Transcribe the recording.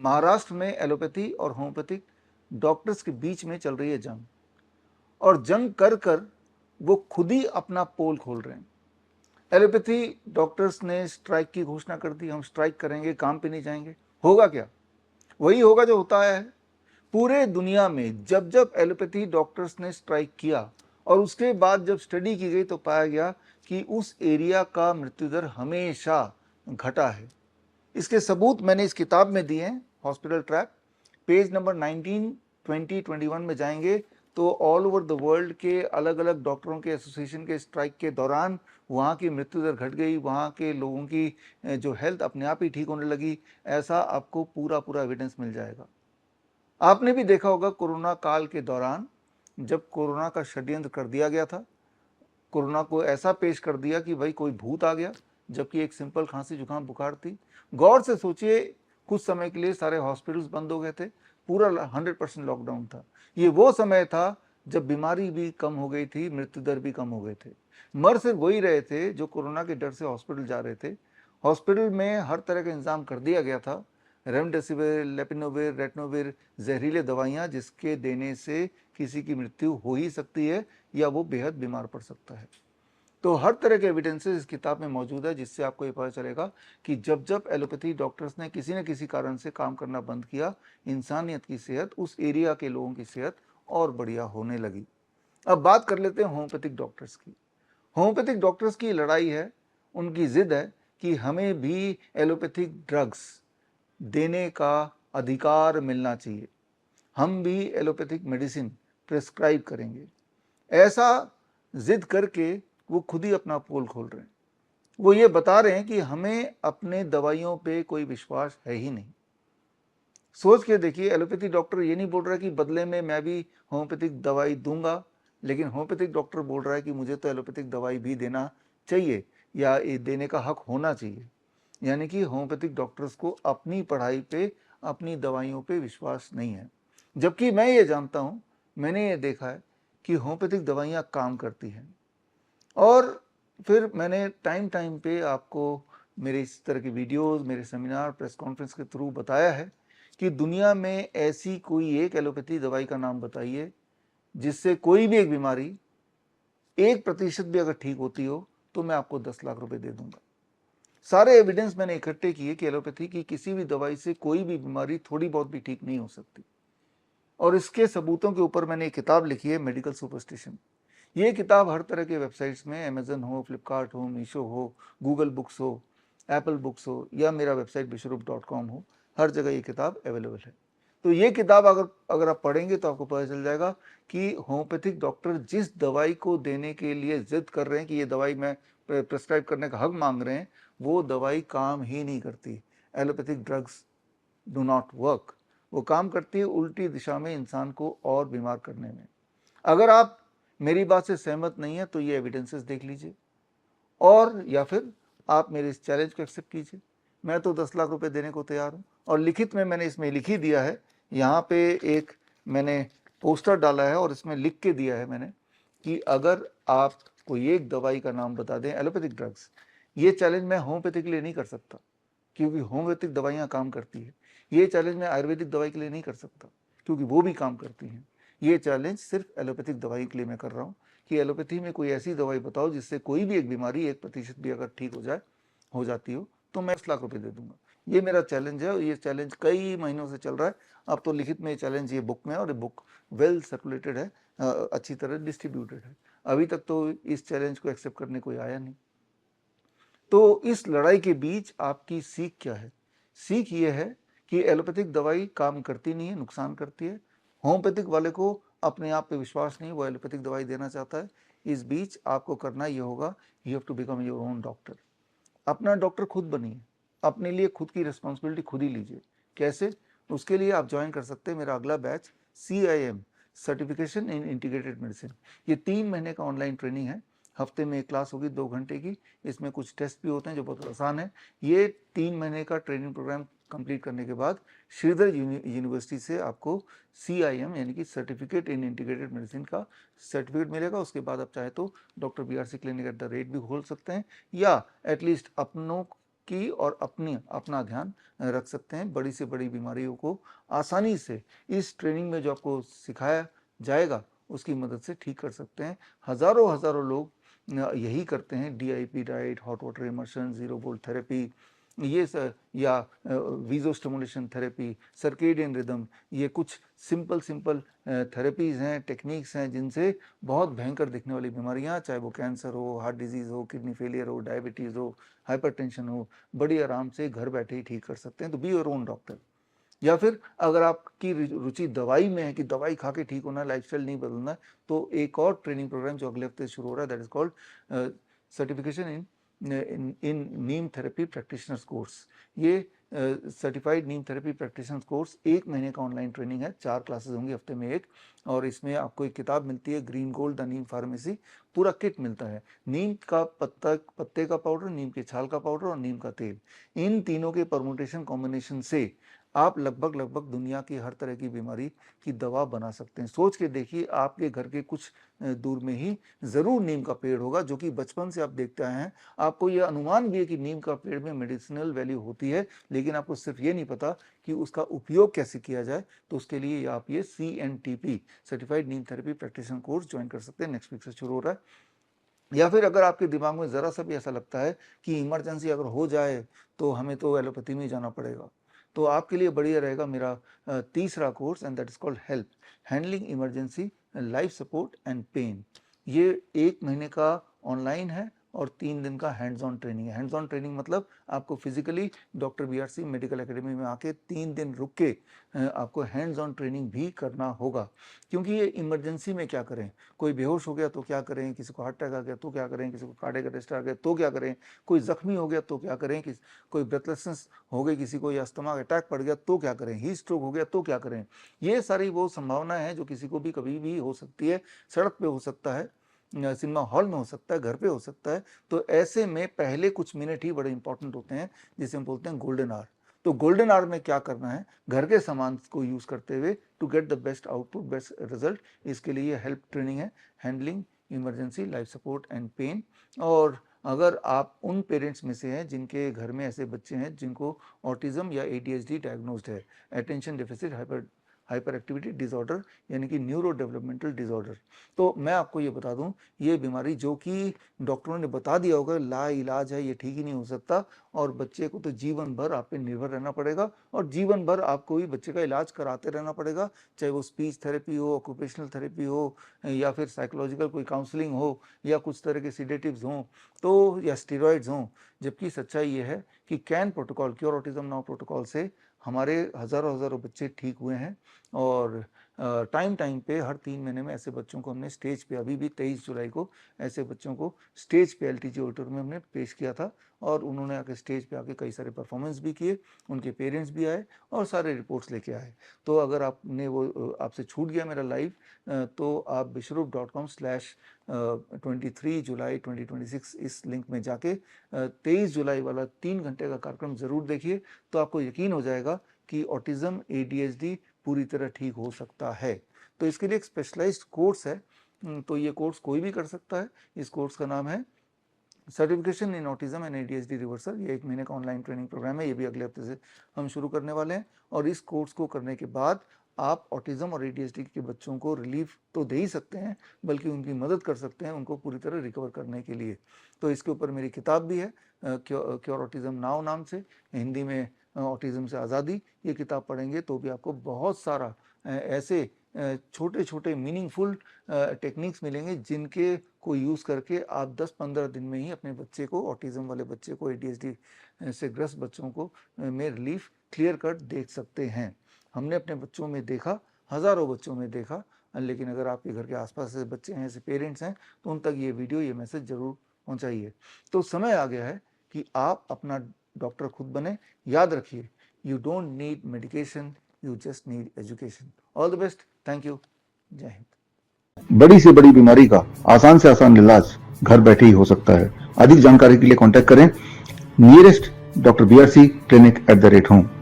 महाराष्ट्र में एलोपैथी और homeopathic doctors के बीच में चल रही है जंग, और जंग कर कर वो खुद ही अपना पोल खोल रहे हैं। एलोपैथी डॉक्टर्स ने स्ट्राइक की घोषणा कर दी, हम स्ट्राइक करेंगे, काम पे नहीं जाएंगे। होगा क्या? वही होगा जो होता है। पूरे दुनिया में जब जब एलोपैथी डॉक्टर्स ने स्ट्राइक किया और उसके बाद जब स्टडी की गई तो पाया गया कि उस एरिया का मृत्यु दर हमेशा घटा है। इसके सबूत मैंने इस किताब में दिए हैं, हॉस्पिटल ट्रैप। पेज नंबर 19, 20, 21 में जाएंगे तो ऑल ओवर द वर्ल्ड के अलग अलग डॉक्टरों के एसोसिएशन के स्ट्राइक के दौरान वहाँ की मृत्यु दर घट गई, वहाँ के लोगों की जो हेल्थ अपने आप ही ठीक होने लगी। ऐसा आपको पूरा पूरा एविडेंस मिल जाएगा। आपने भी देखा होगा कोरोना काल के दौरान जब कोरोना का षड्यंत्र कर दिया गया था, कोरोना को ऐसा पेश कर दिया कि भाई कोई भूत आ गया, जबकि एक सिंपल खांसी जुकाम बुखार थी। गौर से सोचिए, कुछ समय के लिए सारे हॉस्पिटल्स बंद हो गए थे, पूरा 100% लॉकडाउन था। ये वो समय था जब बीमारी भी कम हो गई थी, मृत्यु दर भी कम हो गए थे। मर सिर्फ वही रहे थे जो कोरोना के डर से हॉस्पिटल जा रहे थे। हॉस्पिटल में हर तरह का इंतजाम कर दिया गया था, रेमडेसिविर, लेपिनोविर, रेटनोविर, जहरीले दवाइयाँ जिसके देने से किसी की मृत्यु हो ही सकती है या वो बेहद बीमार पड़ सकता है। तो हर तरह के एविडेंसेस इस किताब में मौजूद है, जिससे आपको ये पता चलेगा कि जब जब एलोपैथी डॉक्टर्स ने किसी न किसी कारण से काम करना बंद किया, इंसानियत की सेहत, उस एरिया के लोगों की सेहत और बढ़िया होने लगी। अब बात कर लेते हैं होम्योपैथिक डॉक्टर्स की। होम्योपैथिक डॉक्टर्स की लड़ाई है, उनकी जिद है कि हमें भी एलोपैथिक ड्रग्स देने का अधिकार मिलना चाहिए, हम भी एलोपैथिक मेडिसिन प्रिस्क्राइब करेंगे। ऐसा जिद करके वो खुद ही अपना पोल खोल रहे हैं। वो ये बता रहे हैं कि हमें अपने दवाइयों पे कोई विश्वास है ही नहीं। सोच के देखिए, एलोपैथी डॉक्टर ये नहीं बोल रहा कि बदले में मैं भी होम्योपैथिक दवाई दूंगा, लेकिन होम्योपैथिक डॉक्टर बोल रहा है कि मुझे तो एलोपैथिक दवाई भी देना चाहिए या ये देने का हक होना चाहिए। यानी कि होम्योपैथिक डॉक्टर्स को अपनी पढ़ाई पे, अपनी दवाइयों पे विश्वास नहीं है। जबकि मैं ये जानता हूँ, मैंने ये देखा है कि होम्योपैथिक दवाइयाँ काम करती हैं। और फिर मैंने टाइम टाइम पे आपको मेरे इस तरह की वीडियोस, मेरे सेमिनार, प्रेस कॉन्फ्रेंस के थ्रू बताया है कि दुनिया में ऐसी कोई एक एलोपैथी दवाई का नाम बताइए जिससे कोई भी एक बीमारी 1% भी अगर ठीक होती हो तो मैं आपको 10 लाख रुपए दे दूंगा। सारे एविडेंस मैंने इकट्ठे किए कि एलोपैथी की किसी भी दवाई से कोई भी बीमारी थोड़ी बहुत भी ठीक नहीं हो सकती। और इसके सबूतों के ऊपर मैंने एक किताब लिखी है, मेडिकल सुपरस्टिशन। ये किताब हर तरह के वेबसाइट्स में, अमेजन हो, फ्लिपकार्ट हो, मीशो हो, गूगल बुक्स हो, एप्पल बुक्स हो या मेरा वेबसाइट विश्वरूप.com हो, हर जगह ये किताब अवेलेबल है। तो ये किताब अगर आप पढ़ेंगे तो आपको पता चल जाएगा कि होम्योपैथिक डॉक्टर जिस दवाई को देने के लिए जिद कर रहे हैं कि ये दवाई मैं प्रिस्क्राइब करने का हक मांग रहे हैं, वो दवाई काम ही नहीं करती। Allopathic drugs do not work. वो काम करती है उल्टी दिशा में, इंसान को और बीमार करने में। अगर आप मेरी बात से सहमत नहीं है तो ये एविडेंसेस देख लीजिए, और या फिर आप मेरे इस चैलेंज को एक्सेप्ट कीजिए। मैं तो 10 लाख रुपए देने को तैयार हूँ। और लिखित में मैंने इसमें लिख ही दिया है, यहाँ पे एक मैंने पोस्टर डाला है और इसमें लिख के दिया है मैंने कि अगर आप कोई एक दवाई का नाम बता दें, एलोपैथिक ड्रग्स। ये चैलेंज मैं होम्योपैथी के लिए नहीं कर सकता क्योंकि होम्योपैथिक दवाइयाँ काम करती है। ये चैलेंज मैं आयुर्वेदिक दवाई के लिए नहीं कर सकता क्योंकि वो भी काम करती हैं। ये चैलेंज सिर्फ एलोपैथिक दवाई के लिए मैं कर रहा हूँ कि एलोपैथी में कोई ऐसी दवाई बताओ जिससे कोई भी एक बीमारी 1% भी अगर ठीक हो जाती हो तो मैं 10 लाख रुपए दे दूंगा। ये मेरा चैलेंज है और ये चैलेंज कई महीनों से चल रहा है। अब तो लिखित में ये चैलेंज ये बुक में है और ये बुक वेल सर्कुलेटेड है, अच्छी तरह डिस्ट्रीब्यूटेड है। अभी तक तो इस चैलेंज को एक्सेप्ट करने कोई आया नहीं। तो इस लड़ाई के बीच आपकी सीख क्या है? सीख ये है कि एलोपैथिक दवाई काम करती नहीं है, नुकसान करती है। होम्योपैथिक वाले को अपने आप पे विश्वास नहीं, वो एलोपैथिक दवाई देना चाहता है। इस बीच आपको करना ये होगा, you have to become your own doctor. अपना डॉक्टर खुद बनिए, अपने लिए खुद की रिस्पॉन्सिबिलिटी खुद ही लीजिए। कैसे? उसके लिए आप ज्वाइन कर सकते हैं मेरा अगला बैच, CIM, सर्टिफिकेशन इन इंटीग्रेटेड मेडिसिन। ये 3 महीने का ऑनलाइन ट्रेनिंग है। हफ्ते में एक क्लास होगी 2 घंटे की। इसमें कुछ टेस्ट भी होते हैं जो बहुत आसान है। ये 3 महीने का ट्रेनिंग प्रोग्राम कंप्लीट करने के बाद श्रीधर यूनिवर्सिटी से आपको CIM यानी कि सर्टिफिकेट इन इंटीग्रेटेड मेडिसिन का सर्टिफिकेट मिलेगा। उसके बाद आप चाहे तो डॉक्टर BRC क्लिनिक @ भी खोल सकते हैं या एटलीस्ट अपनों की और अपना ध्यान रख सकते हैं। बड़ी से बड़ी बीमारियों को आसानी से इस ट्रेनिंग में जो आपको सिखाया जाएगा उसकी मदद से ठीक कर सकते हैं। हजारों लोग यही करते हैं, DIP diet, hot water immersion, zero volt therapy, ये या Visio stimulation therapy, circadian rhythm, ये कुछ सिंपल थेरेपीज हैं, टेक्निक्स हैं जिनसे बहुत भयंकर दिखने वाली बीमारियां, चाहे वो कैंसर हो, हार्ट डिजीज हो, किडनी फेलियर हो, डायबिटीज हो, हाइपरटेंशन हो, बड़ी आराम से घर बैठे ही ठीक कर सकते हैं। तो बी योर ओन डॉक्टर। या फिर अगर आपकी रुचि दवाई में है कि दवाई खा के ठीक होना है, लाइफस्टाइल नहीं बदलना है, तो एक और ट्रेनिंग प्रोग्राम जो अगले हफ्ते शुरू हो रहा है, that is called certification in Neem therapy practitioners course. ये सर्टिफाइड नीम थेरेपी प्रैक्टिशनर्स कोर्स 1 महीने का ऑनलाइन ट्रेनिंग है, 4 क्लासेस होंगी हफ्ते में एक, और इसमें आपको एक किताब मिलती है, green gold the Neem pharmacy, पूरा किट मिलता है। नीम का पत्ते का पाउडर, नीम के छाल का पाउडर और नीम का तेल, इन तीनों के परमुटेशन कॉम्बिनेशन से आप लगभग दुनिया की हर तरह की बीमारी की दवा बना सकते हैं। सोच के देखिए, आपके घर के कुछ दूर में ही जरूर नीम का पेड़ होगा, जो कि बचपन से आप देखते आए हैं। आपको यह अनुमान भी है कि नीम का पेड़ में मेडिसिनल वैल्यू होती है, लेकिन आपको सिर्फ ये नहीं पता कि उसका उपयोग कैसे किया जाए। तो उसके लिए आप ये CNTP सर्टिफाइड नीम थेरेपी प्रैक्टिशनर कोर्स ज्वाइन कर सकते हैं, नेक्स्ट वीक से शुरू हो रहा है। या फिर अगर आपके दिमाग में जरा सा भी ऐसा लगता है कि इमरजेंसी अगर हो जाए तो हमें तो एलोपैथी में जाना पड़ेगा, तो आपके लिए बढ़िया रहेगा मेरा तीसरा course, and that is called help, handling emergency life support and pain. ये 1 महीने का ऑनलाइन है और 3 दिन का हैंड्स ऑन ट्रेनिंग है। हैंड्स ऑन ट्रेनिंग मतलब आपको physically doctor BRC medical academy में आके 3 दिन रुक के आपको हैंड्स ऑन ट्रेनिंग भी करना होगा। क्योंकि ये इमरजेंसी में क्या करें, कोई बेहोश हो गया तो क्या करें, किसी को हार्ट अटैक आ गया तो क्या करें, किसी को कार्डियक अरेस्ट आ गया तो क्या करें, कोई जख्मी हो गया तो क्या करें, कोई ब्रेथलेसनेस हो गई किसी को, या स्टमक अटैक पड़ गया तो क्या करें, हीट स्ट्रोक हो गया तो क्या करें। ये सारी वो संभावनाएं हैं जो किसी को भी कभी भी हो सकती है। सड़क पे हो सकता है, सिनेमा हॉल में हो सकता है, घर पे हो सकता है। तो ऐसे में पहले कुछ मिनट ही बड़े इंपॉर्टेंट होते हैं, जिसे हम बोलते हैं गोल्डन आवर। तो गोल्डन आवर में क्या करना है, घर के सामान को यूज करते हुए to get the best output, best result, इसके लिए हेल्प ट्रेनिंग है, handling emergency life support and pain. और अगर आप उन पेरेंट्स में से हैं जिनके घर में ऐसे बच्चे हैं जिनको ऑटिज्म या ADHD डायग्नोस्ड है, attention deficit hyper activity disorder, यानी कि न्यूरो डेवलपमेंटल डिसऑर्डर, तो मैं आपको ये बता दूं, ये बीमारी जो कि डॉक्टरों ने बता दिया होगा ला इलाज है, ये ठीक ही नहीं हो सकता, और बच्चे को तो जीवन भर आप पे निर्भर रहना पड़ेगा, और जीवन भर आपको भी बच्चे का इलाज कराते रहना पड़ेगा, चाहे वो स्पीच थेरेपी हो, ऑक्यूपेशनल थेरेपी हो, या फिर साइकोलॉजिकल कोई काउंसलिंग हो, या कुछ तरह के सिडेटिव्स हों, तो या स्टीरॉइड्स हों। जबकि सच्चाई ये है कि can protocol, cure autism now protocol से हमारे हजारों बच्चे ठीक हुए हैं, और टाइम पे हर 3 महीने में ऐसे बच्चों को हमने स्टेज पे, अभी भी 23 जुलाई को ऐसे बच्चों को स्टेज पे LTG ऑडिटोरियम में हमने पेश किया था, और उन्होंने आके स्टेज पे आके कई सारे परफॉर्मेंस भी किए, उनके पेरेंट्स भी आए और सारे रिपोर्ट्स लेके आए। तो अगर आपने वो आपसे छूट गया मेरा लाइव, तो आप bishrup.com/23 जुलाई 2026 इस लिंक में जाके 23 जुलाई वाला 3 घंटे का कार्यक्रम जरूर देखिए, तो आपको यकीन हो जाएगा कि ऑटिज्म ADHD पूरी तरह ठीक हो सकता है। तो इसके लिए एक स्पेशलाइज्ड कोर्स है, तो ये कोर्स कोई भी कर सकता है। इस कोर्स का नाम है certification in autism and ADHD reversal. ये 1 महीने का ऑनलाइन ट्रेनिंग प्रोग्राम है, ये भी अगले हफ्ते से हम शुरू करने वाले हैं। और इस कोर्स को करने के बाद आप ऑटिज्म और ADHD के बच्चों को रिलीफ तो दे ही सकते हैं, बल्कि उनकी मदद कर सकते हैं उनको पूरी तरह रिकवर करने के लिए। तो इसके ऊपर मेरी किताब भी है, क्योर ऑटिज्म नाउ नाम से, हिंदी में ऑटिज्म से आज़ादी। ये किताब पढ़ेंगे तो भी आपको बहुत सारा ऐसे छोटे छोटे मीनिंगफुल टेक्निक्स मिलेंगे, जिनके को यूज़ करके आप 10-15 दिन में ही अपने बच्चे को, ऑटिज्म वाले बच्चे को, ADHD से ग्रस्त बच्चों को में रिलीफ क्लियर कट देख सकते हैं। हमने अपने बच्चों में देखा, हज़ारों बच्चों में देखा, लेकिन अगर आपके घर के आसपास ऐसे बच्चे हैं, ऐसे पेरेंट्स हैं, तो उन तक ये वीडियो, ये मैसेज जरूर पहुंचाइए। तो समय आ गया है कि आप अपना डॉक्टर खुद बने। याद रखिए, you don't need medication, you just need education. All the best, thank you, जय हिंद। बड़ी से बड़ी बीमारी का आसान से आसान इलाज घर बैठे ही हो सकता है। अधिक जानकारी के लिए कांटेक्ट करें nearest doctor BRC clinic @ home.